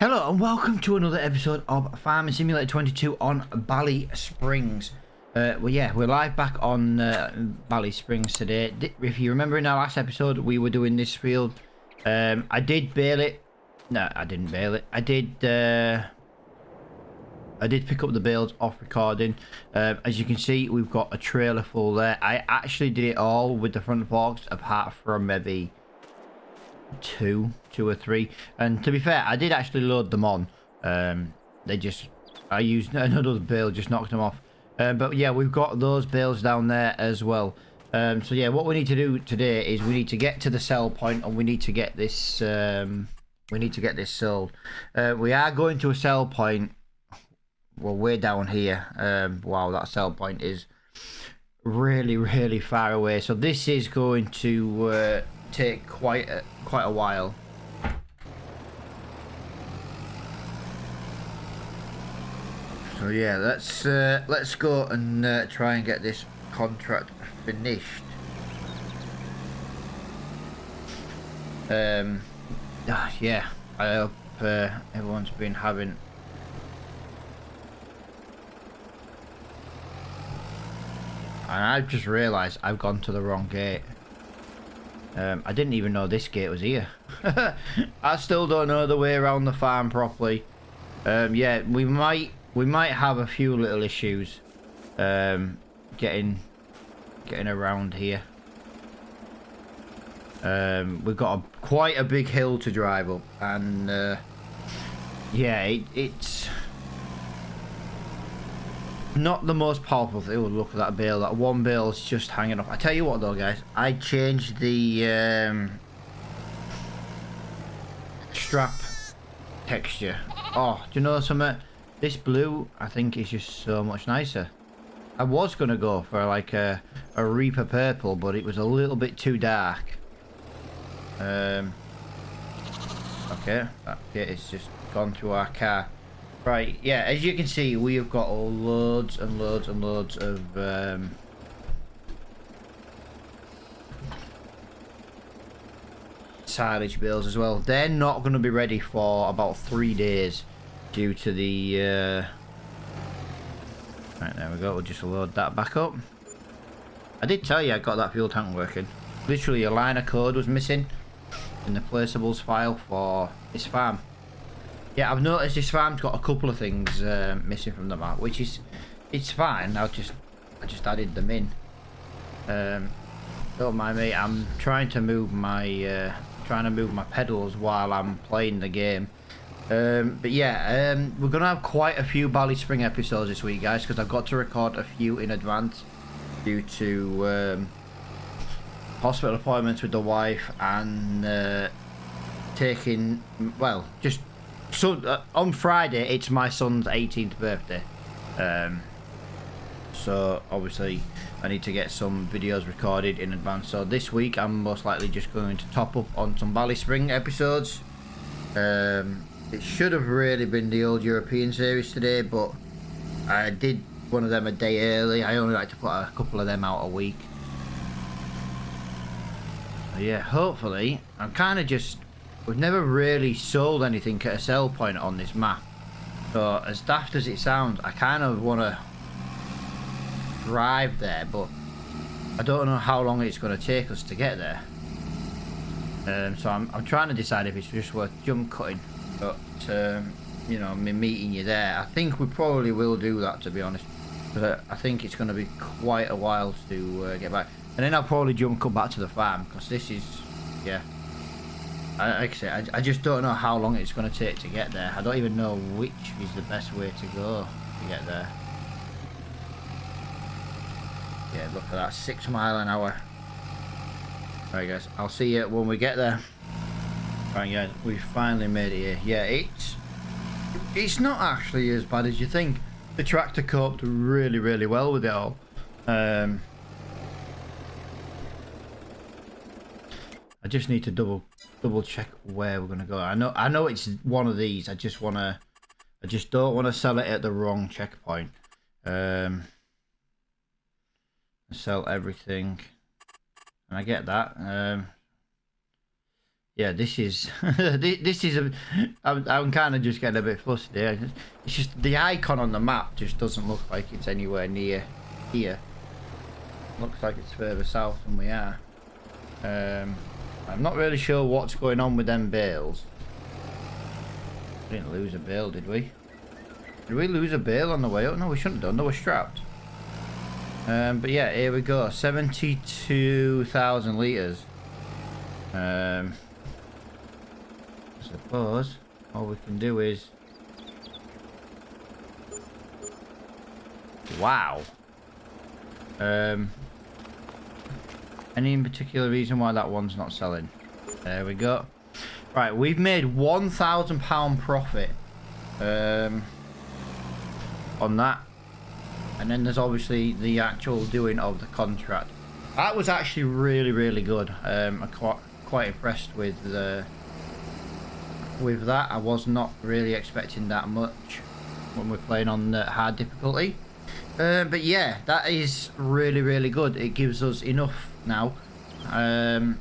Hello and welcome to another episode of Farming Simulator 22 on Ballysprings. We're live back on Ballysprings today. If you remember in our last episode, we were doing this field. I did bail it. No, I didn't bail it. I did pick up the bales off recording. As you can see, we've got a trailer full there. I actually did it all with the front forks, apart from maybe two or three, and to be fair, I did actually load them on. I used another bale, just knocked them off. But yeah, we've got those bales down there as well. So yeah, what we need to do today is we need to get to the sell point, and we need to get this sold. We are going to a sell point. Well, we're down here. Wow, that sell point is really far away, so this is going to take quite a while. So yeah, let's go and try and get this contract finished. Yeah, I hope everyone's been having and I've just realised I've gone to the wrong gate. I didn't even know this gate was here. I still don't know the way around the farm properly. Yeah, we might have a few little issues getting around here. We've got quite a big hill to drive up, and yeah, it's not the most powerful thing. Oh, look at that bale. That one bale is just hanging off. I tell you what though, guys, I changed the strap texture. Oh, do you know something? This blue, I think, is just so much nicer. I was gonna go for like a Reaper purple, but it was a little bit too dark. Okay, it's just gone through our car. Right, yeah, as you can see, we have got loads and loads of silage bales as well. They're not going to be ready for about 3 days due to the right, there we go. We'll just load that back up. I did tell you I got that fuel tank working. Literally a line of code was missing in the placeables file for this farm. Yeah, I've noticed this farm's got a couple of things missing from the map, which is, it's fine. I just added them in. Don't mind me. I'm trying to move my pedals while I'm playing the game. But yeah, we're gonna have quite a few Ballyspring episodes this week, guys, because I've got to record a few in advance due to hospital appointments with the wife and taking, well, just. So on Friday it's my son's 18th birthday, so obviously I need to get some videos recorded in advance. So this week I'm most likely just going to top up on some Ballyspring episodes. It should have really been the old European series today, but I did one of them a day early. I only like to put a couple of them out a week. So yeah, hopefully I'm kind of just. We've never really sold anything at a sell point on this map, so as daft as it sounds, I kind of want to drive there, but I don't know how long it's going to take us to get there. So I'm trying to decide if it's just worth jump cutting, but you know, me meeting you there, I think we probably will do that, to be honest, but I think it's going to be quite a while to get back, and then I'll probably jump cut back to the farm, because this is, yeah. Like I say, I just don't know how long it's going to take to get there. I don't even know which is the best way to go to get there. Yeah, look at that, 6 mile an hour. Alright guys, I'll see you when we get there. Right guys, we finally made it here. Yeah, it's not actually as bad as you think. The tractor coped really well with it all. I just need to double check where we're gonna go. I know it's one of these. I just don't want to sell it at the wrong checkpoint. Sell everything, and I get that. Yeah, this is this is a. I'm kind of just getting a bit flustered here. It's just the icon on the map just doesn't look like it's anywhere near here. Looks like it's further south than we are. I'm not really sure what's going on with them bales. We didn't lose a bale, did we? Did we lose a bale on the way up? No, we shouldn't have done. They were strapped. But yeah, here we go. 72,000 litres. I suppose all we can do is... Wow. Any in particular reason why that one's not selling? There we go. Right, we've made £1,000 profit on that. And then there's obviously the actual doing of the contract. That was actually really, really good. I'm quite impressed with that. I was not really expecting that much when we're playing on hard difficulty. But yeah, that is really, really good. It gives us enough now to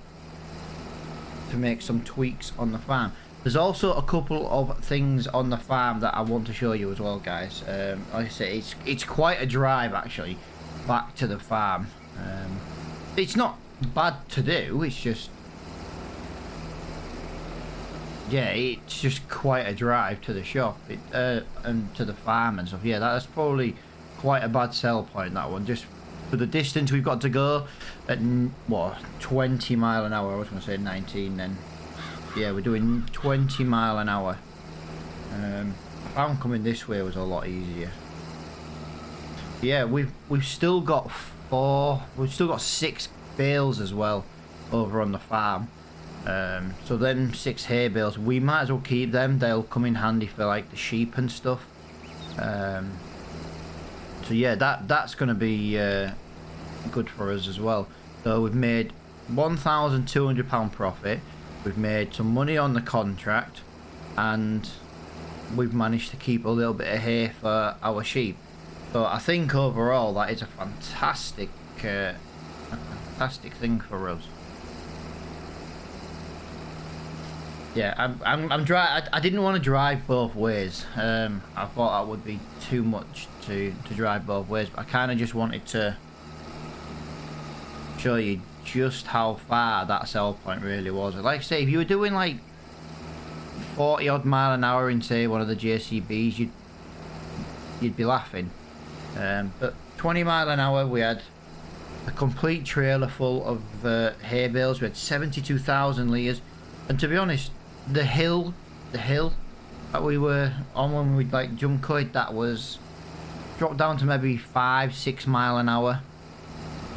make some tweaks on the farm. There's also a couple of things on the farm that I want to show you as well, guys. Like I say, it's quite a drive actually back to the farm. It's not bad to do. It's just, yeah, it's just quite a drive to the shop and to the farm and stuff. Yeah, that's probably quite a bad sell point, that one. Just for the distance we've got to go at what 20 mile an hour. I was going to say 19 then. Yeah, we're doing 20 mile an hour. I found coming this way was a lot easier. Yeah, we've still got 6 bales as well over on the farm. So then 6 hay bales, we might as well keep them. They'll come in handy for like the sheep and stuff. So yeah, that's going to be good for us as well. So we've made £1,200 profit. We've made some money on the contract, and we've managed to keep a little bit of hay for our sheep. So I think overall that is a fantastic thing for us. Yeah, I didn't want to drive both ways. I thought that would be too much to drive both ways, but I kind of just wanted to show you just how far that sell point really was. Like I say, if you were doing like 40 odd mile an hour in say one of the JCBs, you'd be laughing. But 20 mile an hour, we had a complete trailer full of hay bales. We had 72,000 litres, and to be honest, the hill that we were on when we like jump cut, that was dropped down to maybe 5-6 mile an hour.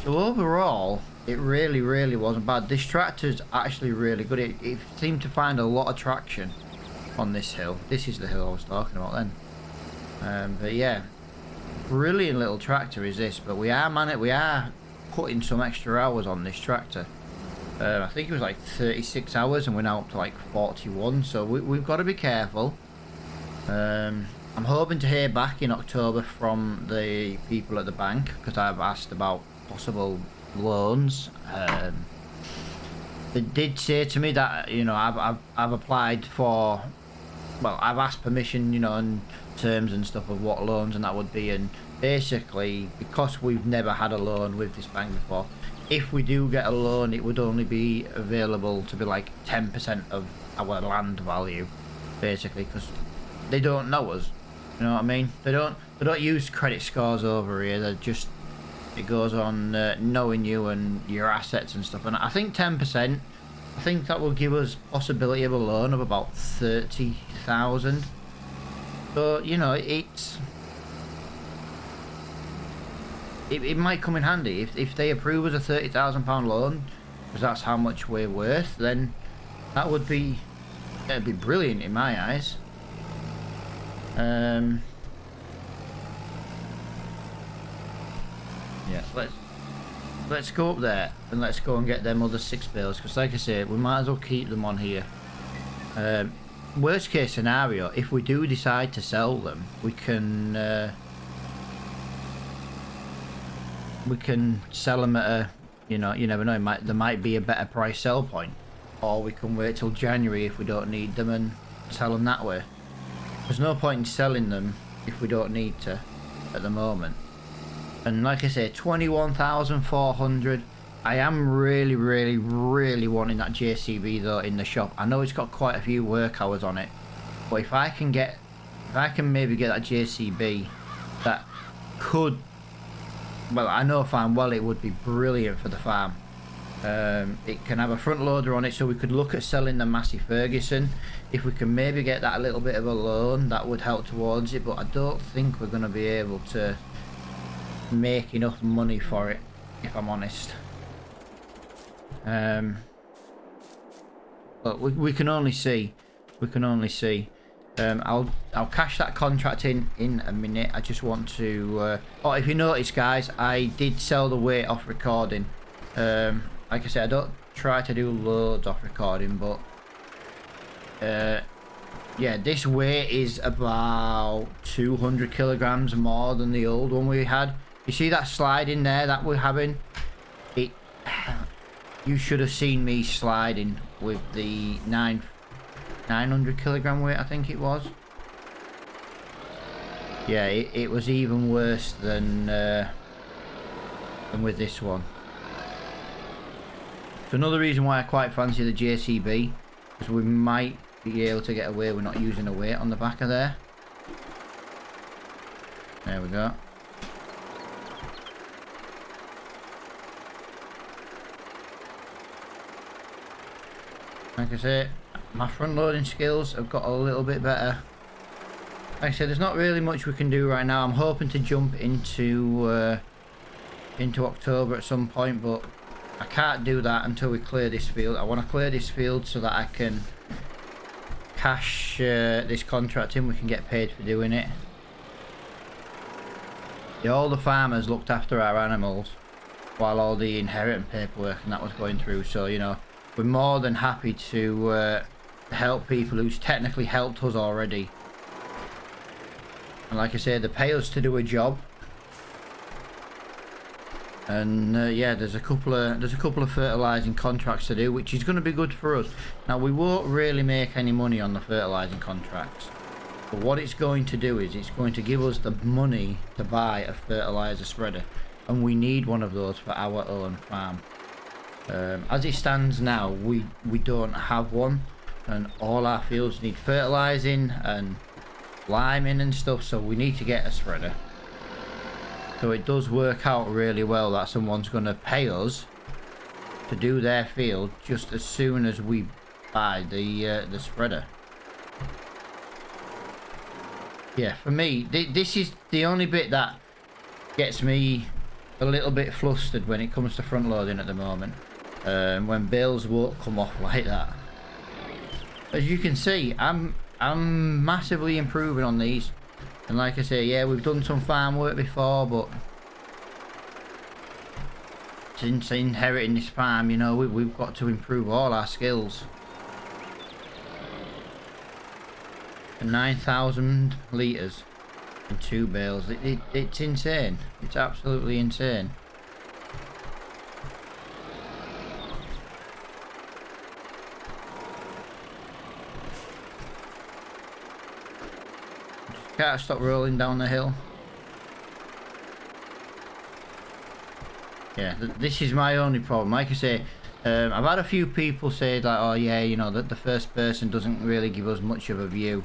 So overall, it really, really wasn't bad. This tractor's actually really good. It seemed to find a lot of traction on this hill. This is the hill I was talking about then. But yeah, brilliant little tractor is this. But we are putting some extra hours on this tractor. I think it was like 36 hours, and we're now up to like 41. So we've got to be careful. I'm hoping to hear back in October from the people at the bank, because I've asked about possible loans. They did say to me that, you know, I've applied for, well, I've asked permission, you know, and terms and stuff of what loans and that would be, and basically because we've never had a loan with this bank before, if we do get a loan, it would only be available to be like 10% of our land value, basically, because they don't know us. You know what I mean? They don't use credit scores over here. They're just, it goes on knowing you and your assets and stuff. And I think 10%, I think that will give us possibility of a loan of about 30,000. So, you know, it might come in handy if they approve us a £30,000 loan, because that's how much we're worth. Then that would be, it'd be brilliant in my eyes. Yeah, let's go up there and let's go and get them other 6 bales, because like I say, we might as well keep them on here. Worst case scenario, if we do decide to sell them, we can sell them at a, you know, you never know, there might be a better price sell point. or we can wait till January if we don't need them and sell them that way. There's no point in selling them if we don't need to at the moment. And like I say, 21,400. I am really wanting that JCB though in the shop. I know it's got quite a few work hours on it, but if I can maybe get that JCB, that could, well, I know farm well, it would be brilliant for the farm. It can have a front loader on it, so we could look at selling the Massey Ferguson. If we can maybe get that a little bit of a loan, that would help towards it, but I don't think we're going to be able to make enough money for it, if I'm honest. But we can only see. I'll cash that contract in a minute. I just want to oh, if you notice guys, I did sell the weight off recording. Like I said, I don't try to do loads off recording, but yeah, this weight is about 200 kilograms more than the old one we had. You see that slide in there that we're having? You should have seen me sliding with the 900 kilogram weight, I think it was. Yeah, it was even worse than with this one. So another reason why I quite fancy the JCB is we might be able to get away with not using a weight on the back of there. There we go. Like I say, my front loading skills have got a little bit better. Like I said, there's not really much we can do right now. I'm hoping to jump into October at some point, but I can't do that until we clear this field. I want to clear this field so that I can cash this contract in. We can get paid for doing it. All the farmers looked after our animals while all the inheritance paperwork and that was going through, so you know, we're more than happy to help people who's technically helped us already. And like I say, they pay us to do a job. And yeah, there's a couple of fertilizing contracts to do, which is going to be good for us. Now we won't really make any money on the fertilizing contracts, but what it's going to do is it's going to give us the money to buy a fertilizer spreader, and we need one of those for our own farm. As it stands now, we don't have one, and all our fields need fertilizing and liming and stuff, so we need to get a spreader. So it does work out really well that someone's going to pay us to do their field just as soon as we buy the spreader. Yeah, for me, this is the only bit that gets me a little bit flustered when it comes to front loading at the moment. When bales won't come off like that. As you can see, I'm massively improving on these. And like I say, yeah, we've done some farm work before, but since inheriting this farm, you know, we've got to improve all our skills. 9,000 litres in 2 bales. It's insane. It's absolutely insane. Can't stop rolling down the hill. Yeah, this is my only problem. Like I say, I've had a few people say that, oh yeah, you know, that the first person doesn't really give us much of a view.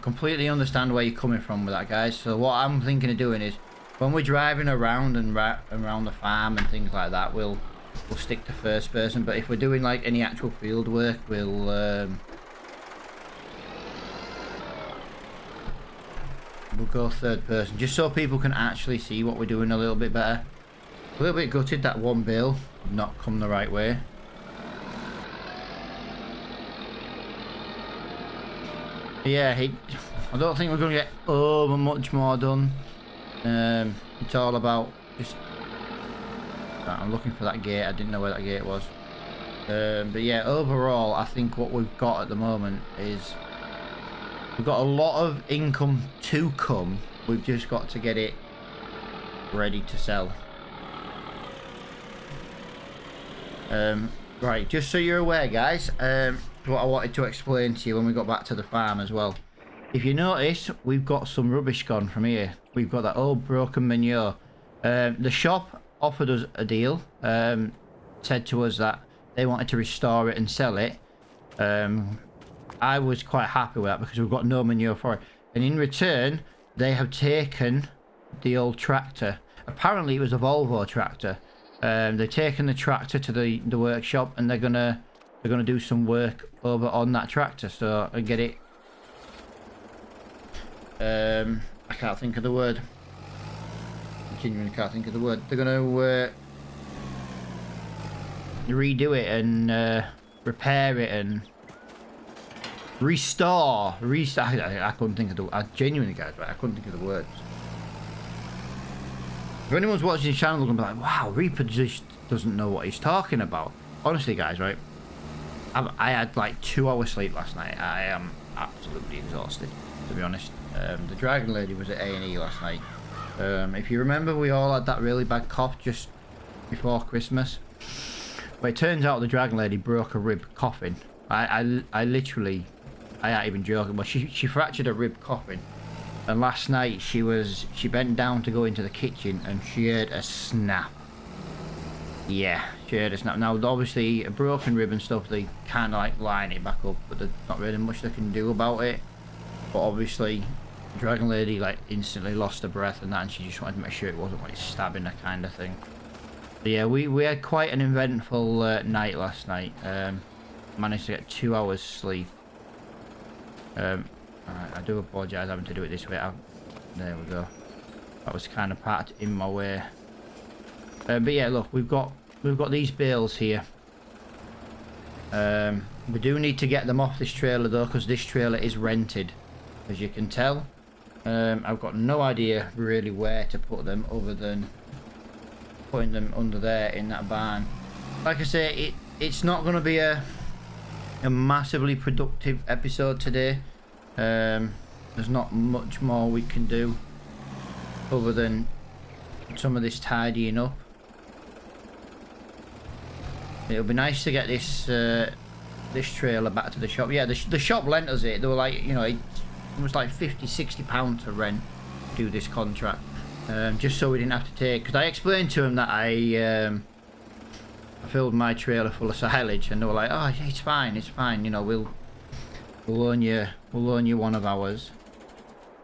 Completely understand where you're coming from with that, guys. So what I'm thinking of doing is, when we're driving around and around the farm and things like that, we'll stick to first person. But if we're doing like any actual field work, we'll go third person, just so people can actually see what we're doing a little bit better. A little bit gutted that one bale did not come the right way. Yeah, I don't think we're going to get over much more done. It's all about just... I'm looking for that gate. I didn't know where that gate was. But yeah, overall, I think what we've got at the moment is... we've got a lot of income to come. We've just got to get it ready to sell. Right, just so you're aware, guys, what I wanted to explain to you when we got back to the farm as well. If you notice, we've got some rubbish gone from here. We've got that old broken manure. The shop offered us a deal, said to us that they wanted to restore it and sell it. I was quite happy with that because we've got no manure for it. And in return, they have taken the old tractor. Apparently, it was a Volvo tractor. They've taken the tractor to the workshop, and they're gonna do some work over on that tractor. So I get it. I can't think of the word. I genuinely can't think of the word. They're gonna redo it and repair it and restore. I couldn't think of the. I genuinely, guys, right? I couldn't think of the words. If anyone's watching the channel, they're gonna be like, "Wow, Reaper just doesn't know what he's talking about." Honestly, guys, right? I had like 2 hours sleep last night. I am absolutely exhausted, to be honest. The Dragon Lady was at A&E last night. If you remember, we all had that really bad cough just before Christmas. But it turns out the Dragon Lady broke a rib coughing. I literally, I ain't even joking, but she fractured a rib coughing. And last night she bent down to go into the kitchen and she heard a snap. Yeah, she heard a snap. Now obviously a broken rib and stuff, they kind of like line it back up, but there's not really much they can do about it. But obviously Dragon Lady like instantly lost her breath and that, and she just wanted to make sure it wasn't like stabbing her kind of thing. But yeah, we had quite an eventful night last night. Managed to get 2 hours sleep. I do apologise having to do it this way. There we go. That was kind of packed in my way. But yeah, look, we've got these bales here. We do need to get them off this trailer though, because this trailer is rented, as you can tell. I've got no idea really where to put them other than putting them under there in that barn. Like I say, it's not going to be a massively productive episode today. There's not much more we can do other than some of this tidying up. It'll be nice to get this this trailer back to the shop. Yeah, the shop lent us it. They were like, you know, it was like £50–60 to rent, do this contract, just so we didn't have to take. Because I explained to them that I filled my trailer full of silage, and they were like, "Oh, it's fine, it's fine. You know, we'll loan you one of ours."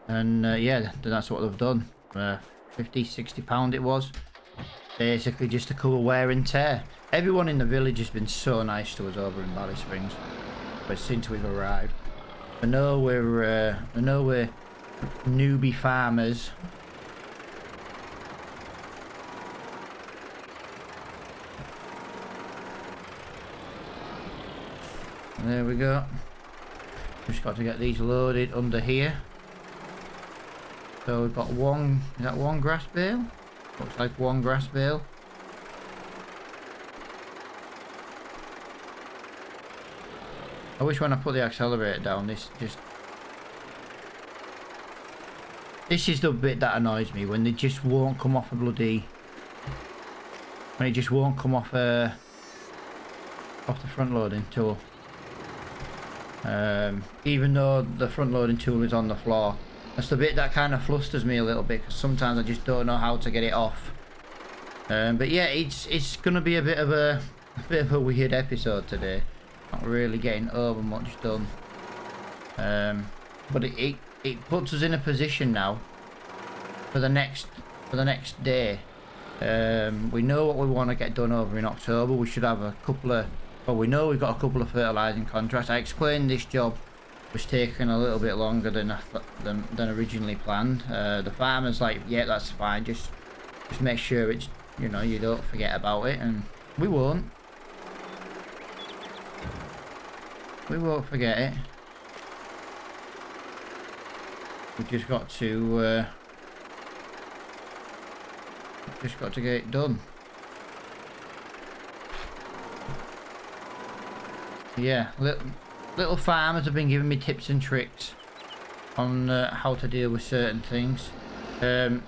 And yeah, that's what they've done. £50–60 it was, basically just to cover wear and tear. Everyone in the village has been so nice to us over in Ballysprings, but since we've arrived, I know we're newbie farmers. There we go. Just got to get these loaded under here. So we've got one, is that one grass bale? Looks like one grass bale. I wish when I put the accelerator down, this is the bit that annoys me, when they just won't come off a bloody, when it just won't come off the front loading tool. Even though the front loading tool is on the floor, that's the bit that kind of flusters me a little bit, because sometimes I just don't know how to get it off. But yeah, it's gonna be a bit of a weird episode today. Not really getting over much done. But it puts us in a position now for the next day. We know what we want to get done over in October. We should have a couple of, well, we know we've got a couple of fertilising contracts. I explained this job was taking a little bit longer than originally planned. The farmer's like, yeah, that's fine, just make sure it's, you know, you don't forget about it, and we won't forget it. We've just got to get it done. Yeah, little farmers have been giving me tips and tricks on how to deal with certain things. The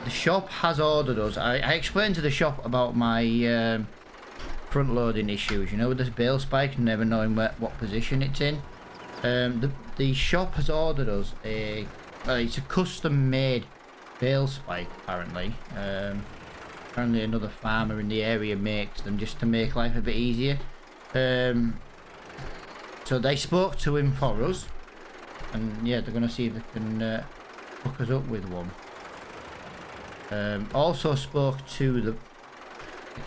shop has ordered us. I explained to the shop about my front loading issues, you know, with this bale spike and never knowing what position it's in. The shop has ordered us it's a custom made bale spike apparently. Apparently another farmer in the area makes them just to make life a bit easier. So they spoke to him for us, and yeah, they're going to see if they can hook us up with one. Also spoke to the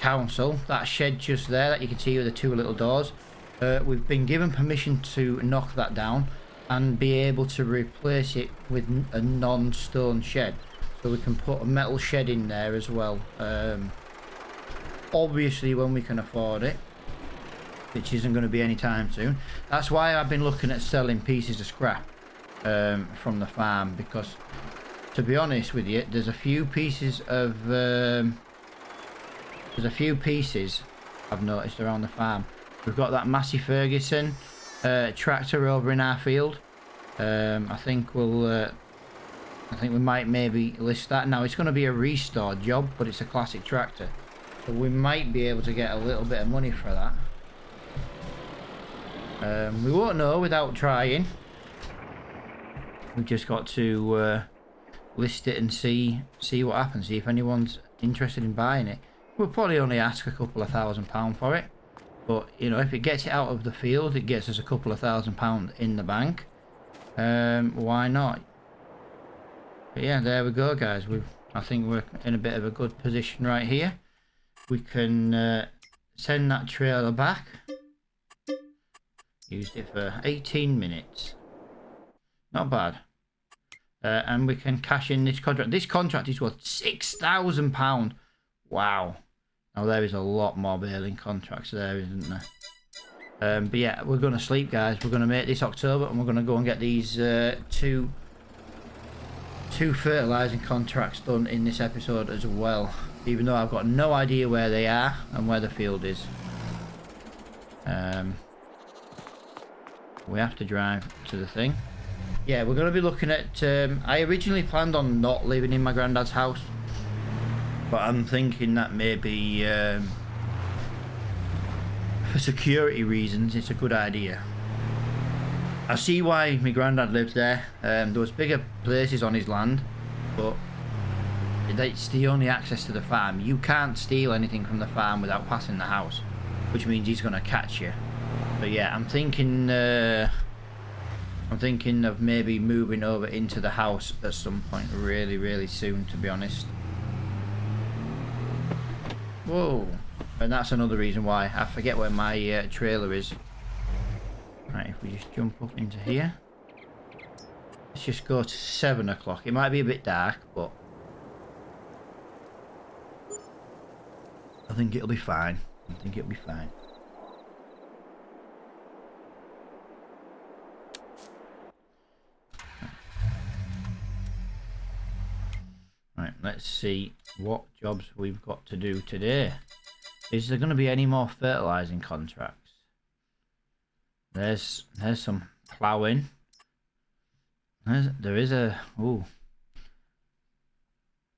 council. That shed just there that you can see with the two little doors, we've been given permission to knock that down and be able to replace it with a non-stone shed, so we can put a metal shed in there as well, obviously when we can afford it, which isn't going to be anytime soon. That's why I've been looking at selling pieces of scrap from the farm, because to be honest with you, there's a few pieces I've noticed around the farm. We've got that Massey Ferguson tractor over in our field. I think we might maybe list that. Now it's going to be a restore job, but it's a classic tractor, so we might be able to get a little bit of money for that. We won't know without trying. We've just got to list it and see what happens, see if anyone's interested in buying it. We'll probably only ask a couple of £1,000 for it, but you know, if it gets it out of the field, it gets us a couple of £1,000 in the bank. Why not? But yeah, there we go, guys. I think we're in a bit of a good position right here. We can send that trailer back. Used it for 18 minutes. Not bad. And we can cash in this contract. This contract is worth £6,000. Wow. Now there is a lot more baling contracts there, isn't there? But yeah, we're going to sleep, guys. We're going to make this October, and we're going to go and get these two fertilizing contracts done in this episode as well, even though I've got no idea where they are and where the field is. We have to drive to the thing. Yeah, we're going to be looking at I originally planned on not living in my granddad's house, but I'm thinking that maybe for security reasons it's a good idea. I see why my granddad lived there. There was bigger places on his land, but it's the only access to the farm. You can't steal anything from the farm without passing the house, which means he's going to catch you. But yeah, I'm thinking of maybe moving over into the house at some point really soon, to be honest. Whoa. And that's another reason why I forget where my trailer is. Right, if we just jump up into here. Let's just go to 7 o'clock. It might be a bit dark, but I think it'll be fine. Right, let's see what jobs we've got to do today. Is there going to be any more fertilizing contracts? There's some ploughing. There is a... Ooh.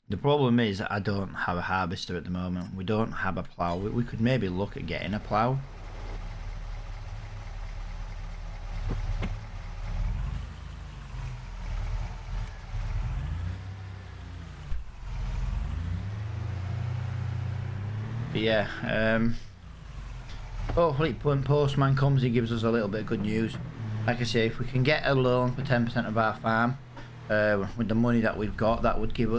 The problem is I don't have a harvester at the moment. We don't have a plough. We could maybe look at getting a plough. But yeah, hopefully when Postman comes he gives us a little bit of good news. Like I say, if we can get a loan for 10% of our farm, with the money that we've got, that could give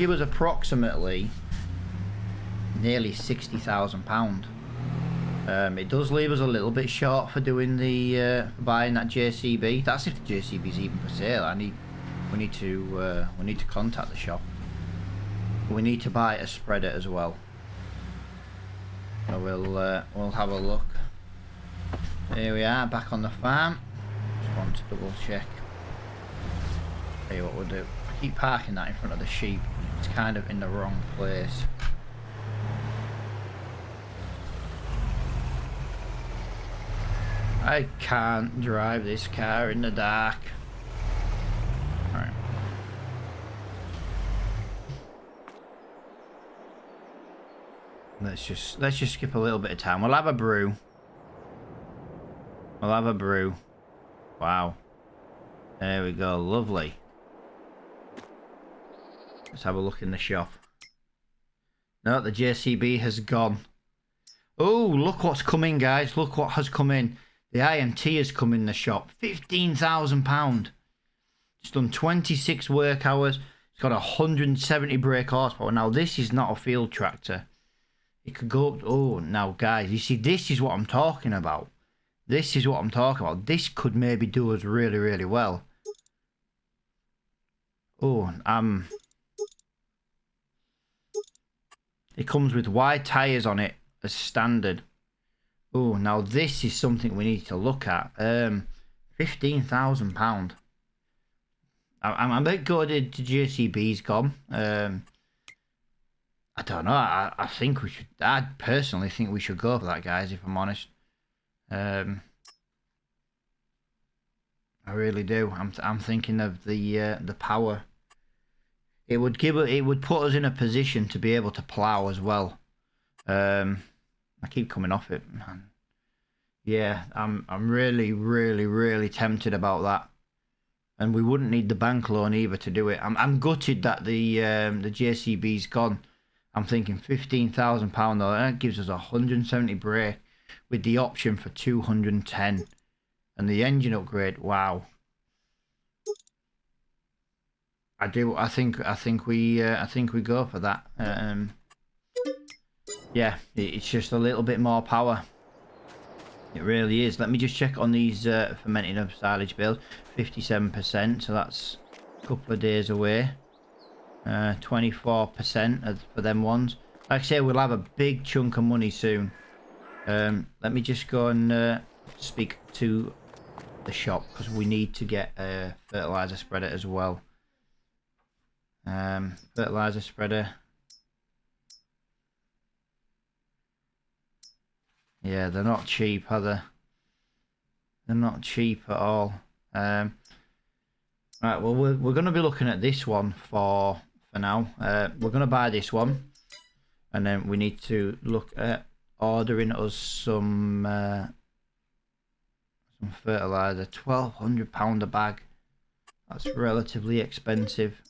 us approximately nearly £60,000. It does leave us a little bit short for doing the buying that JCB. That's if the JCB's even for sale. We need to contact the shop. We need to buy a spreader as well. So we'll have a look. Here we are, back on the farm. Just want to double check. Tell you what we'll do. I keep parking that in front of the sheep. It's kind of in the wrong place. I can't drive this car in the dark. Alright. Let's just skip a little bit of time. We'll have a brew. We'll have a brew. Wow. There we go. Lovely. Let's have a look in the shop. No, the JCB has gone. Oh, look what's come in, guys. Look what has come in. The IMT has come in the shop. £15,000. It's done 26 work hours. It's got 170 brake horsepower. Now, this is not a field tractor. It could go up. Oh, now, guys, you see, this is what I'm talking about. This is what I'm talking about. This could maybe do us really, really well. Oh, it comes with wide tyres on it as standard. Oh, now this is something we need to look at. £15,000. I'm a bit gutted to JCB's gone. I don't know. I think we should. I personally think we should go for that, guys. If I'm honest, I really do. I'm thinking of the power. It would put us in a position to be able to plough as well. I keep coming off it, man. Yeah, I'm really, really, really tempted about that. And we wouldn't need the bank loan either to do it. I'm gutted that the JCB's gone. I'm thinking £15,000 though. That gives us 170 brake with the option for 210, and the engine upgrade. Wow. I think we go for that. Yeah, it's just a little bit more power. It really is. Let me just check on these fermenting of silage bales. 57%, so that's a couple of days away. 24% for them ones. Like I say, we'll have a big chunk of money soon. Let me just go and speak to the shop, because we need to get a fertilizer spreader as well. Fertilizer spreader. Yeah, they're not cheap, are they? They're not cheap at all. Right, well, we're going to be looking at this one for now. We're going to buy this one, and then we need to look at ordering us some fertilizer. £1,200 a bag. That's relatively expensive.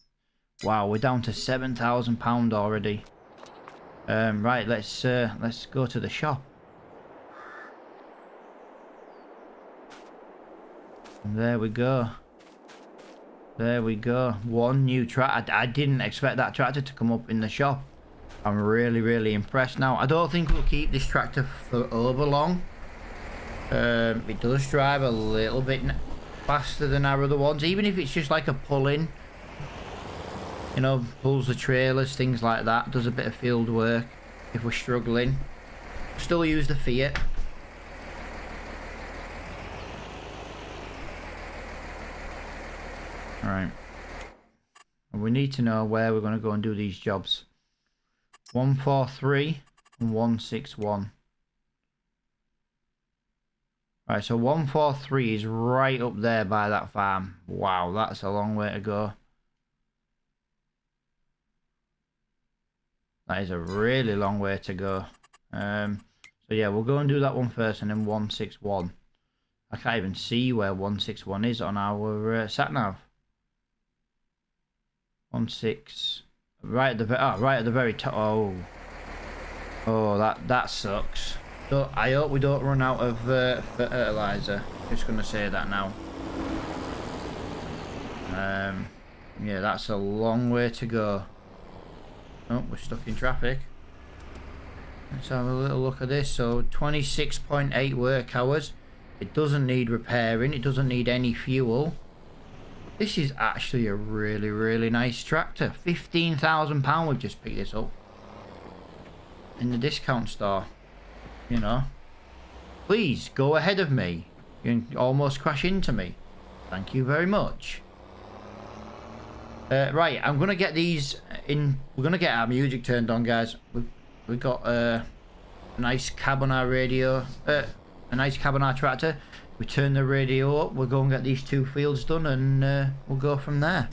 Wow, we're down to £7,000 already. Right, let's go to the shop. And there we go. There we go. One new tractor. I didn't expect that tractor to come up in the shop. I'm really, really impressed. Now, I don't think we'll keep this tractor for over long. It does drive a little bit faster than our other ones, even if it's just like a pull-in. You know, pulls the trailers, things like that. Does a bit of field work if we're struggling. Still use the Fiat. Right. And we need to know where we're going to go and do these jobs. 143 and 161. Right, so 143 is right up there by that farm. Wow, that's a long way to go. That is a really long way to go. So yeah, we'll go and do that one first, and then 161. I can't even see where 161 is on our sat nav. 16, right at the very top. Oh, that sucks. So I hope we don't run out of fertilizer. Just gonna say that now. Yeah, that's a long way to go. Oh, we're stuck in traffic. Let's have a little look at this. So 26.8 work hours. It doesn't need repairing. It doesn't need any fuel. This is actually a really, really nice tractor. £15,000 we've just picked this up in the discount store. You know, please go ahead of me. You can almost crash into me. Thank you very much. Right, I'm gonna get these in. We're gonna get our music turned on, guys. We've got a nice cab on our radio. A nice cab on our tractor. We turn the radio up. We'll go and get these two fields done, and we'll go from there.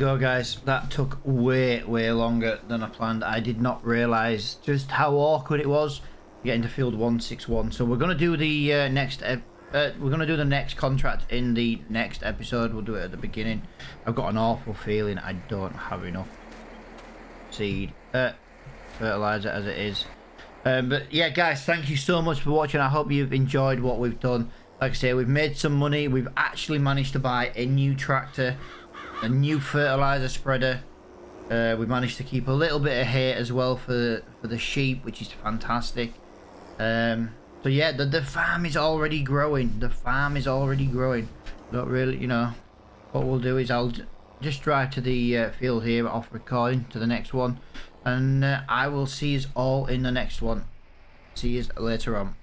go, guys. That took way longer than I planned. I did not realise just how awkward it was getting to field 161. So we're gonna do the next contract in the next episode. We'll do it at the beginning. I've got an awful feeling I don't have enough seed fertilizer as it is. But yeah, guys, thank you so much for watching. I hope you've enjoyed what we've done. Like I say, we've made some money. We've actually managed to buy a new tractor, a new fertilizer spreader. We managed to keep a little bit of hay as well for the sheep, which is fantastic. So yeah, the farm is already growing. The farm is already growing. Not really, you know. What we'll do is I'll just drive to the field here off recording to the next one, and I will see you all in the next one. See you later on.